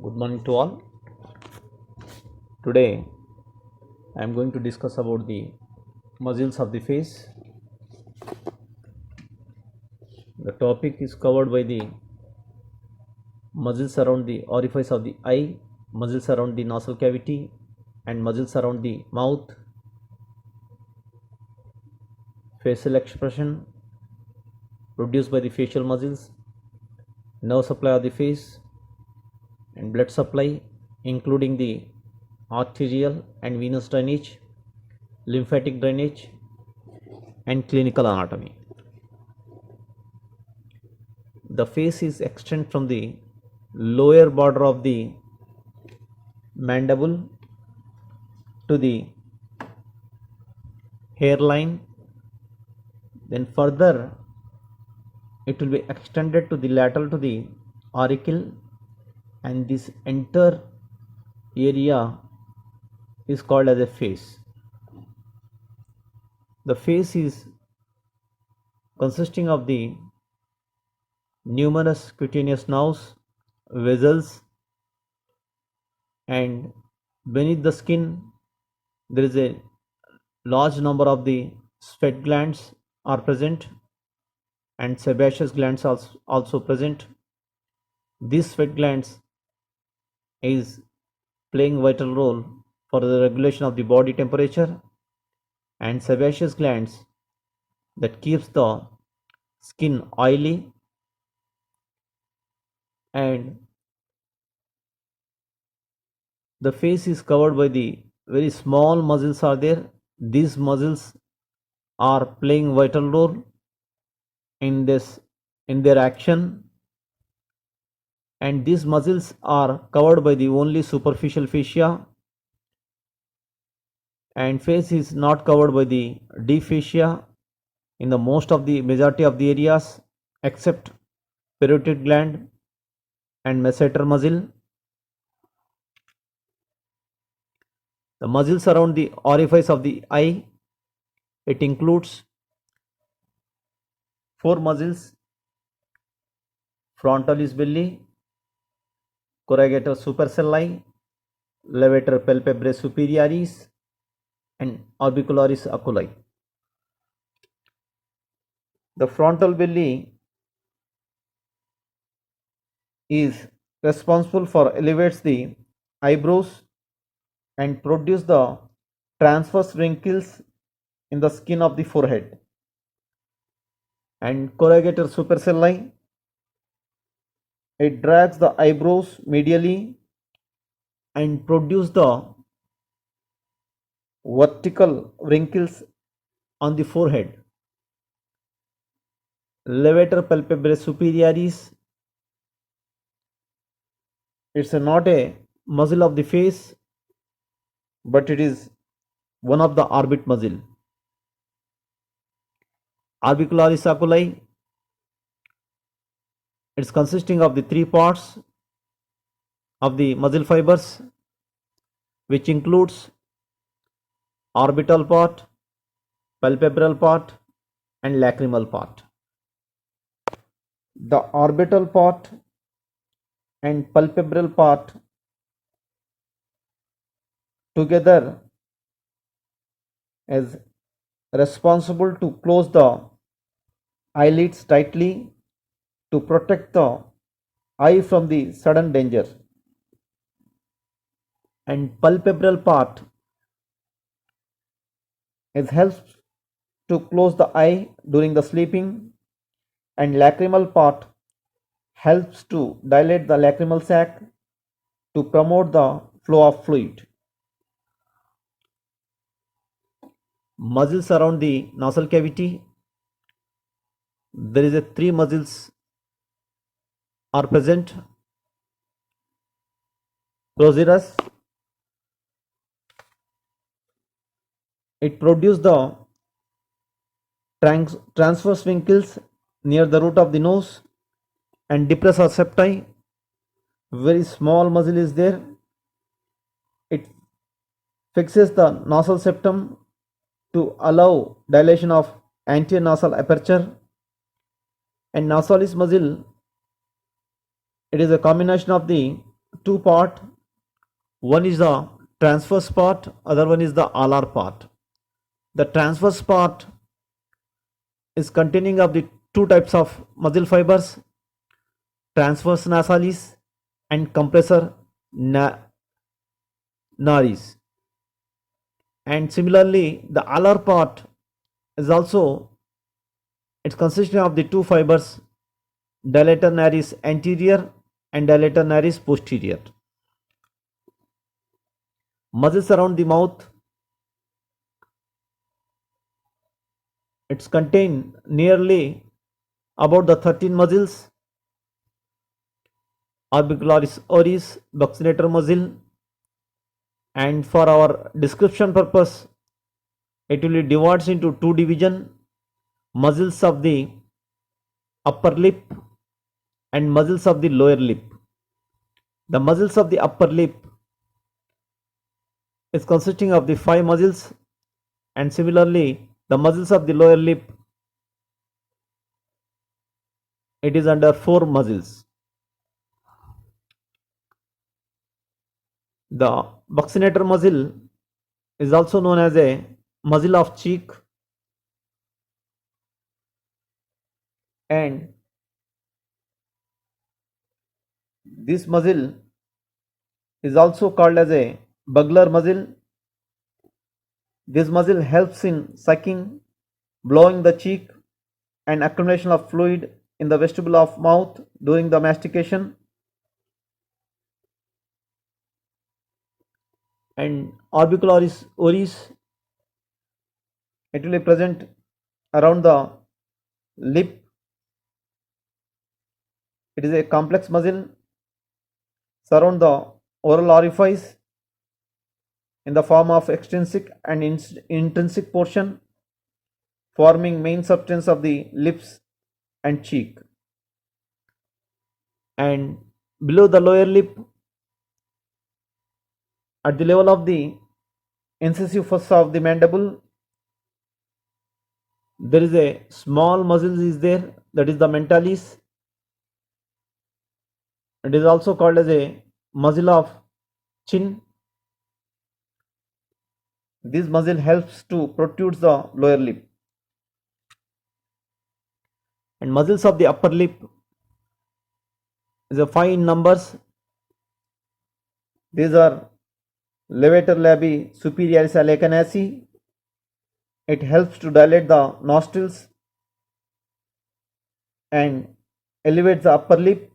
Good morning to all. Today I am going to discuss about the muscles of the face. The topic is covered by the muscles around the orifice of the eye, muscles around the nasal cavity, and muscles around the mouth, facial expression produced by the facial muscles, nerve supply of the face, and blood supply, including the arterial and venous drainage, lymphatic drainage, and clinical anatomy. The face is extended from the lower border of the mandible to the hairline, then further it will be extended to the lateral to the auricle, and this entire area is called as a face. The face is consisting of the numerous cutaneous nerves, vessels, and beneath the skin there is a large number of the sweat glands are present, and sebaceous glands are also present. These sweat glands is playing vital role for the regulation of the body temperature, and sebaceous glands that keeps the skin oily, and the face is covered by the very small muscles are there. These muscles are playing vital role in their action, and these muscles are covered by the only superficial fascia, and face is not covered by the deep fascia in the most of the majority of the areas except parotid gland and masseter muscle. The muscles around the orifice of the eye, it includes four muscles: frontalis belli, corrugator supercilii, levator palpebrae superioris, and orbicularis oculi. The frontal belly is responsible for elevates the eyebrows and produce the transverse wrinkles in the skin of the forehead, and corrugator supercilii, it drags the eyebrows medially and produce the vertical wrinkles on the forehead. Levator palpebrae superioris, it's not a muscle of the face, but it is one of the orbit muscle. Orbicularis oculi, it's consisting of the three parts of the muscle fibers, which includes orbital part, palpebral part, and lacrimal part. The orbital part and palpebral part together is responsible to close the eyelids tightly to protect the eye from the sudden danger, and palpebral part it helps to close the eye during the sleeping, and lacrimal part helps to dilate the lacrimal sac to promote the flow of fluid. Muscles around the nasal cavity, there is a three muscles are present: procerus, it produces the transverse wrinkles near the root of the nose, and depressor septi, very small muscle is there, it fixes the nasal septum to allow dilation of anterior nasal aperture, and nasalis muscle, it is a combination of the two part. One is the transverse part, other one is the alar part. The transverse part is containing of the two types of muscle fibers, transverse nasalis and compressor naris. And similarly, the alar part is also, it's consisting of the two fibers, dilator naris anterior and dilator naris posterior. Muscles around the mouth, it's contain nearly about the 13 muscles: orbicularis oris, buccinator muscle, and for our description purpose, it will be divided into two division: muscles of the upper lip and muscles of the lower lip. The muscles of the upper lip is consisting of the 5 muscles, and similarly the muscles of the lower lip, it is under 4 muscles. The buccinator muscle is also known as a muscle of cheek, and this muscle is also called as a bugler muscle. This muscle helps in sucking, blowing the cheek, and accumulation of fluid in the vestibule of mouth during the mastication. And orbicularis oris, it will be present around the lip. It is a complex muscle surround the oral orifice in the form of extrinsic and intrinsic portion, forming main substance of the lips and cheek. And below the lower lip, at the level of the incisive fossa of the mandible, there is a small muscle is there, that is the mentalis. It is also called as a muscle of chin. This muscle helps to protrude the lower lip. And muscles of the upper lip is a 5 in numbers. These are levator labii superioris alecanasi. It helps to dilate the nostrils and elevates the upper lip.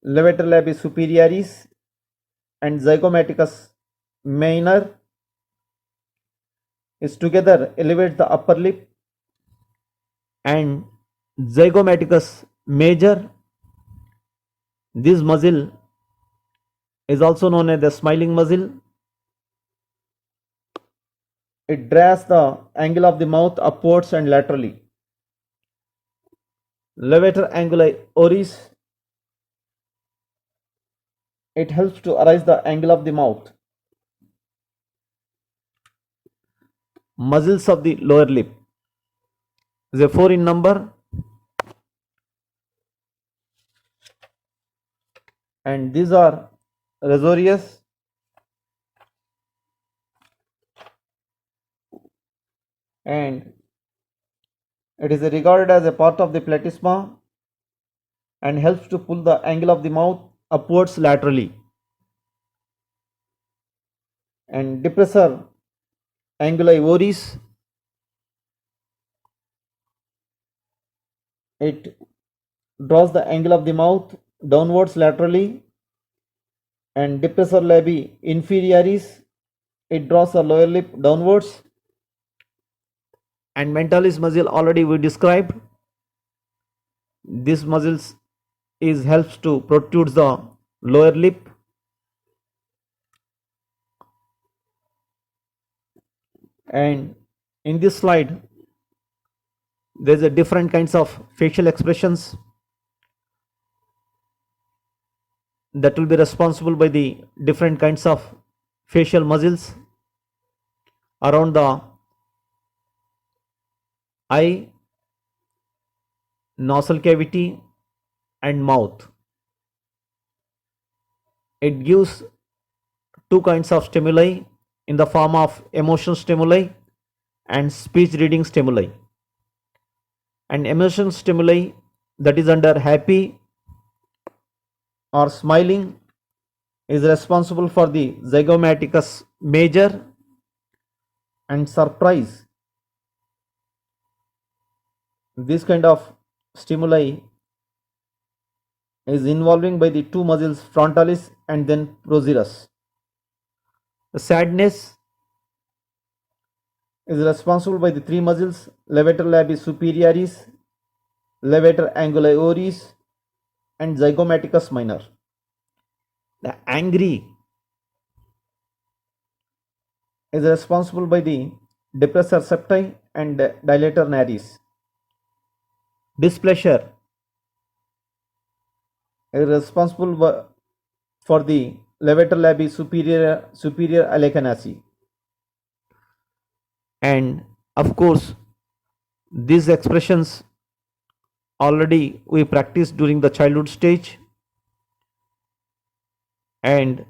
Levator labii superioris and zygomaticus minor is together elevate the upper lip, and zygomaticus major, this muscle is also known as the smiling muscle. It draws the angle of the mouth upwards and laterally. Levator anguli oris, it helps to arise the angle of the mouth. Muscles of the lower lip is a 4 in number, and these are razorius, and it is regarded as a part of the platysma and helps to pull the angle of the mouth upwards laterally. And depressor anguli oris, it draws the angle of the mouth downwards laterally. And depressor labii inferioris, it draws the lower lip downwards. And mentalis muscle already we described. This muscles is helps to protrude the lower lip. And in this slide, there's a different kinds of facial expressions that will be responsible by the different kinds of facial muscles around the eye, nasal cavity, and mouth. it gives two kinds of stimuli in the form of emotion stimuli and speech reading stimuli. And emotion stimuli, that is under happy or smiling, is responsible for the zygomaticus major, and surprise, this kind of stimuli is involving by the two muscles frontalis and then procerus. The sadness is responsible by the three muscles levator labis superioris, levator angulioris, and zygomaticus minor. The angry is responsible by the depressor septi and dilator nares. Displeasure is responsible for the levator labi superior alecanasi. And of course, these expressions already we practiced during the childhood stage, and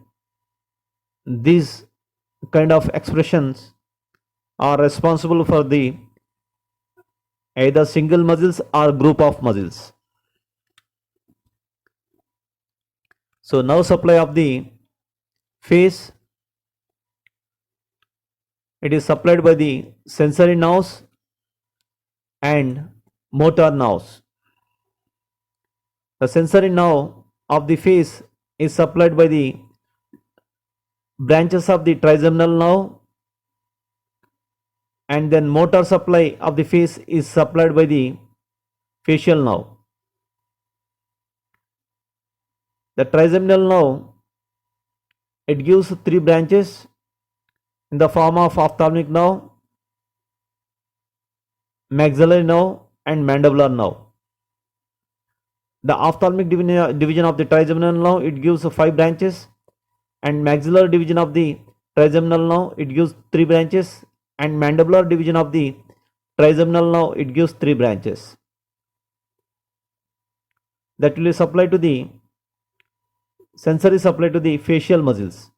these kind of expressions are responsible for the either single muscles or group of muscles. So nerve supply of the face, it is supplied by the sensory nerves and motor nerves. The sensory nerve of the face is supplied by the branches of the trigeminal nerve, and then motor supply of the face is supplied by the facial nerve. The trigeminal nerve, it gives three branches in the form of ophthalmic nerve, maxillary nerve, and mandibular nerve. The ophthalmic division of the trigeminal nerve, it gives 5 branches, and maxillary division of the trigeminal nerve, it gives 3 branches, and mandibular division of the trigeminal nerve, it gives 3 branches. That will be supplied to the sensory supply to the facial muscles,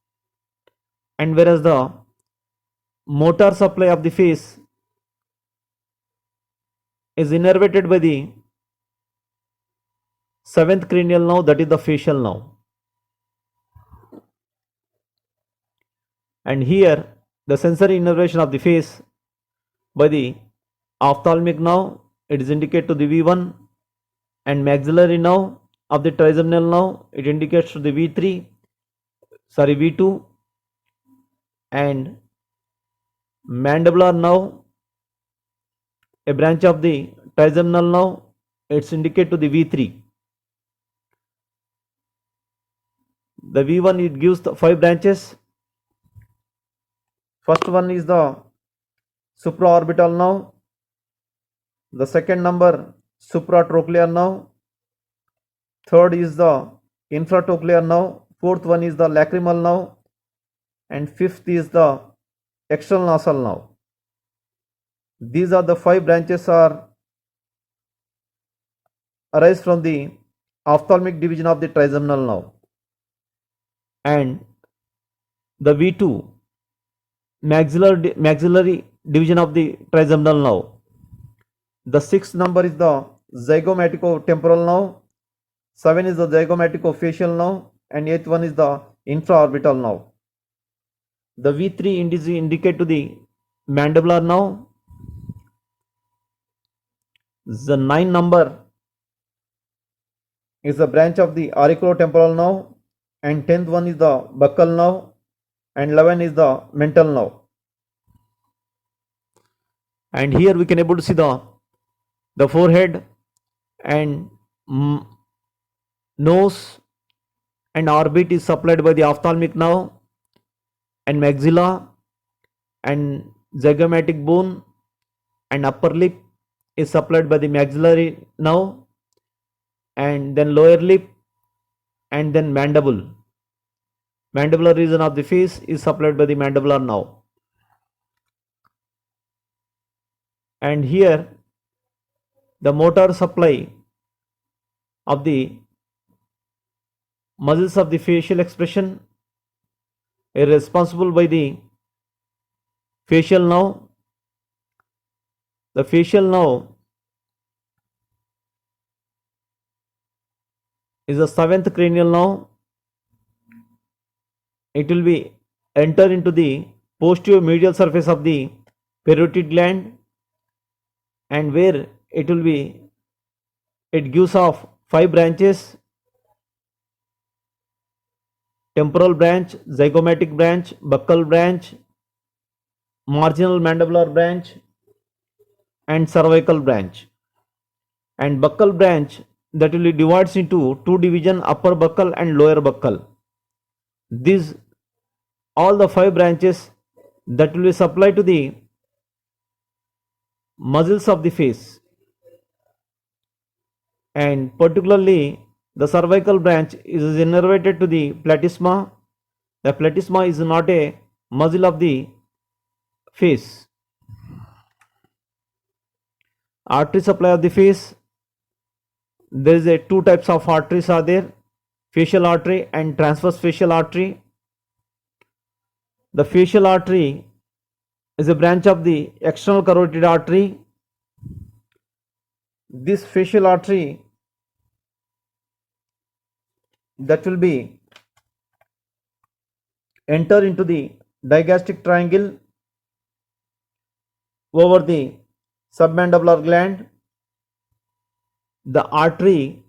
and whereas the motor supply of the face is innervated by the 7th cranial nerve, that is the facial nerve. And here the sensory innervation of the face by the ophthalmic nerve, it is indicated to the V1, and maxillary nerve of the trigeminal nerve, it indicates to the V2, and mandibular nerve, a branch of the trigeminal nerve, it's indicated to the V3. The V1, it gives the 5 branches. First one is the supraorbital nerve. The second number supratrochlear nerve. Third is the infratrochlear nerve. Fourth one is the lacrimal nerve, and fifth is the external nasal nerve. These are the 5 branches are arise from the ophthalmic division of the trigeminal nerve, and the V2 maxillary division of the trigeminal nerve. The 6th number is the zygomaticotemporal nerve, 7 is the zygomaticofacial nerve, and 8th one is the infraorbital nerve. The V3 indicate to the mandibular nerve. The 9th number is the branch of the auriculotemporal nerve, and 10th one is the buccal nerve, and 11 is the mental nerve. And here we can able to see the forehead and nose and orbit is supplied by the ophthalmic nerve, and maxilla and zygomatic bone and upper lip is supplied by the maxillary nerve, and then lower lip, and then mandible. Mandibular region of the face is supplied by the mandibular nerve. And here the motor supply of the muscles of the facial expression are responsible by the facial nerve. The facial nerve is the seventh cranial nerve. It will be enter into the posterior medial surface of the parotid gland, and where it gives off 5 branches: temporal branch, zygomatic branch, buccal branch, marginal mandibular branch, and cervical branch. And buccal branch, that will be divides into two division: upper buccal and lower buccal. These all the 5 branches that will be supplied to the muscles of the face, and particularly the cervical branch is innervated to the platysma. The platysma is not a muscle of the face. Artery supply of the face, there is a two types of arteries are there: facial artery and transverse facial artery. The facial artery is a branch of the external carotid artery. This facial artery that will be enter into the digastric triangle over the submandibular gland. The artery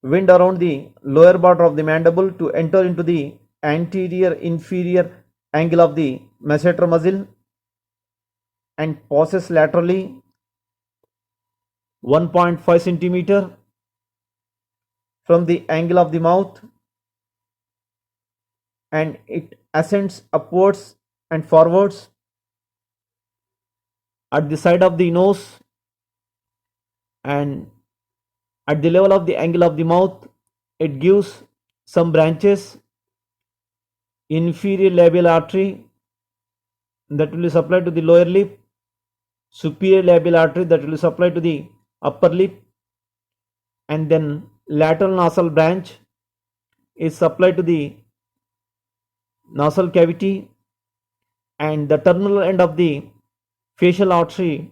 wind around the lower border of the mandible to enter into the anterior inferior angle of the masseter muscle and passes laterally 1.5 centimeter from the angle of the mouth, and it ascends upwards and forwards at the side of the nose, and at the level of the angle of the mouth it gives some branches: inferior labial artery that will be supplied to the lower lip, superior labial artery that will be supplied to the upper lip, and then lateral nasal branch is supplied to the nasal cavity, and the terminal end of the facial artery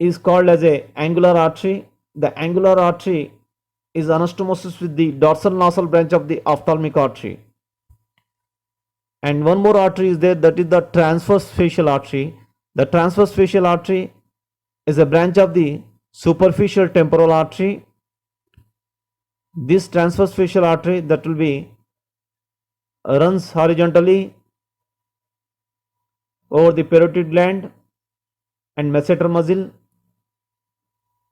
is called as a angular artery. The angular artery is anastomosis with the dorsal nasal branch of the ophthalmic artery. And one more artery is there, that is the transverse facial artery. The transverse facial artery is a branch of the superficial temporal artery. This transverse facial artery that will be runs horizontally over the parotid gland and masseter muscle,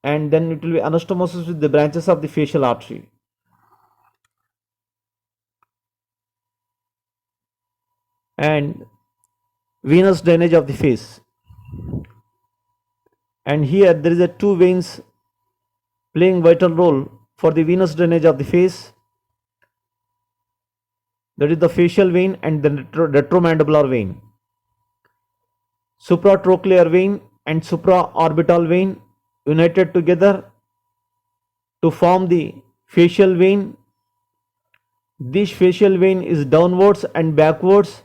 and then it will be anastomosis with the branches of the facial artery. And venous drainage of the face, and here there is a two veins playing vital role for the venous drainage of the face, that is the facial vein and the retromandibular vein. Supratrochlear vein and supraorbital vein united together to form the facial vein. This facial vein is downwards and backwards.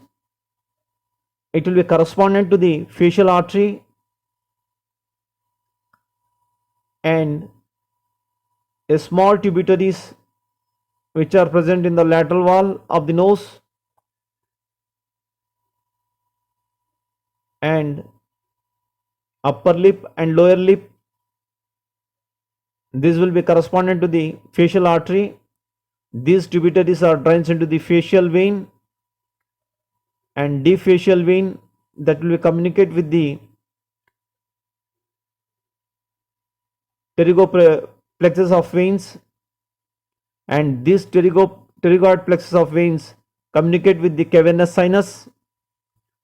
It will be correspondent to the facial artery, and a small tributaries which are present in the lateral wall of the nose and upper lip and lower lip. This will be correspondent to the facial artery. These tributaries are drains into the facial vein, and deep facial vein that will communicate with the pterygoplexus of veins, and these pterygoid plexus of veins communicate with the cavernous sinus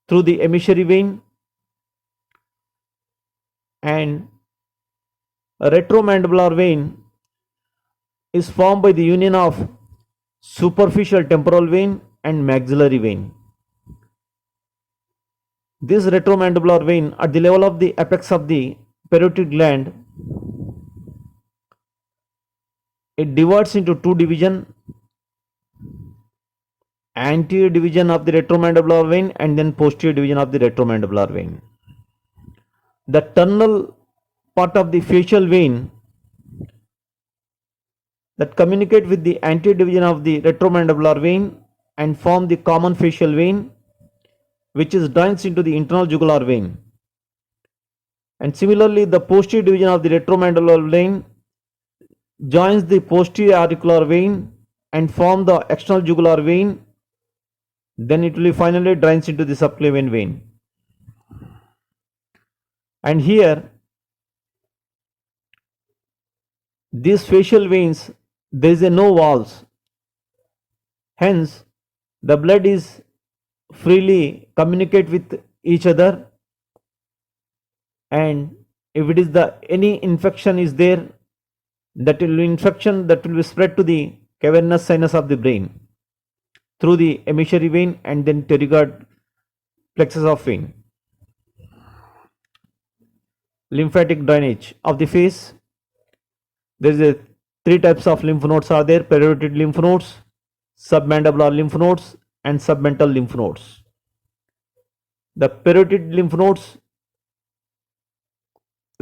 through the emissary vein, and a retromandibular vein is formed by the union of superficial temporal vein and maxillary vein. This retromandibular vein at the level of the apex of the parotid gland it divides into two division, anterior division of the retromandibular vein and then posterior division of the retromandibular vein. The tunnel part of the facial vein that communicate with the anterior division of the retromandibular vein and form the common facial vein, which is drains into the internal jugular vein. And similarly, the posterior division of the retromandibular vein joins the posterior auricular vein and form the external jugular vein. Then it will finally drains into the subclavian vein. And here, these facial veins, there is no walls. Hence, the blood is freely communicate with each other, and if it is any infection is there, that will be spread to the cavernous sinus of the brain through the emissary vein and then pterygoid plexus of vein. Lymphatic drainage of the face. There is three types of lymph nodes are there: parotid lymph nodes, submandibular lymph nodes, and submental lymph nodes. The parotid lymph nodes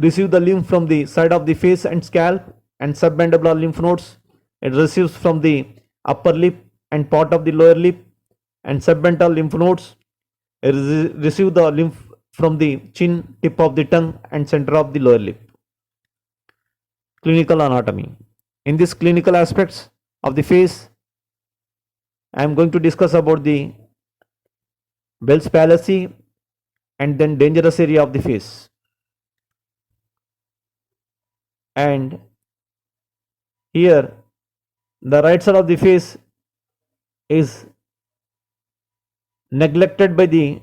receive the lymph from the side of the face and scalp, and submandibular lymph nodes it receives from the upper lip and part of the lower lip, and submental lymph nodes receive the lymph from the chin, tip of the tongue, and center of the lower lip. Clinical anatomy. In this clinical aspects of the face, I am going to discuss about the Bell's palsy and then dangerous area of the face. And here, the right side of the face is neglected by the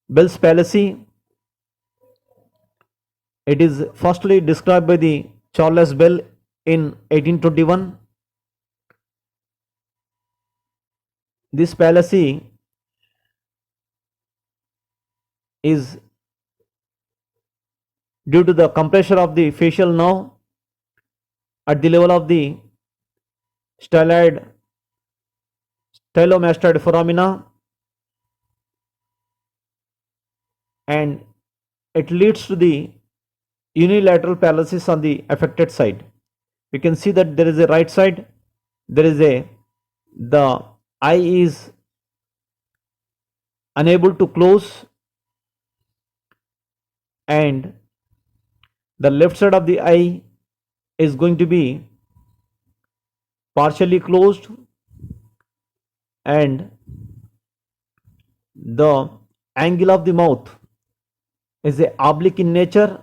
Bell's palsy. It is firstly described by the Charles Bell in 1821. This palsy is due to the compression of the facial nerve at the level of the stylomastoid foramina, and it leads to the unilateral paralysis on the affected side. We can see that there is a right side, the eye is unable to close, and the left side of the eye is going to be partially closed, and the angle of the mouth is a oblique in nature,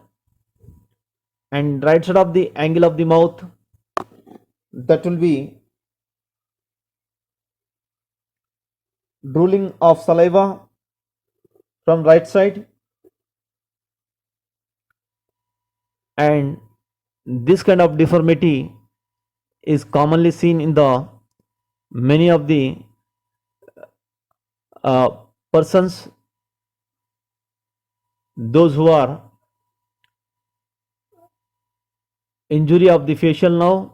and right side of the angle of the mouth, that will be drooling of saliva from right side, and this kind of deformity is commonly seen in the many of the persons, those who are injury of the facial nerve.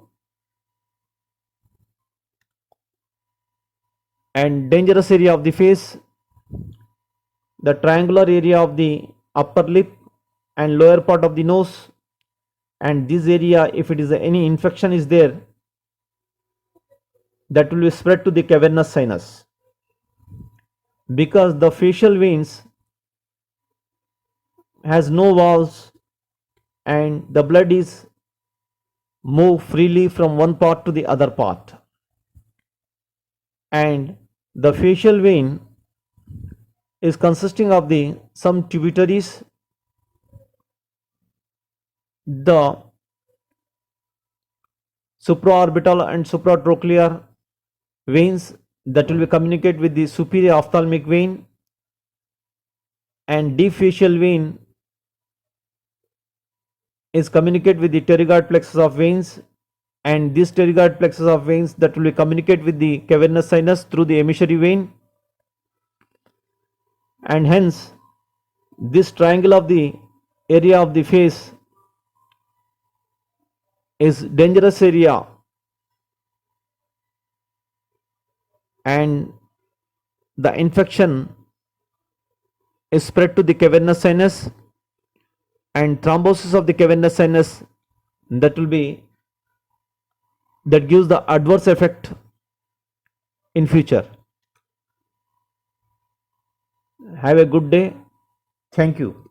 And dangerous area of the face, the triangular area of the upper lip and lower part of the nose, and this area, if it is any infection is there, that will be spread to the cavernous sinus, because the facial veins has no walls and the blood is move freely from one part to the other part, and the facial vein is consisting of the some tributaries, the supraorbital and supratrochlear veins that will be communicate with the superior ophthalmic vein, and deep facial vein is communicate with the pterygoid plexus of veins, and this pterygoid plexus of veins that will be communicate with the cavernous sinus through the emissary vein, and hence this triangle of the area of the face is dangerous area and the infection is spread to the cavernous sinus, and thrombosis of the cavernous sinus, that gives the adverse effect in future. Have a good day. Thank you.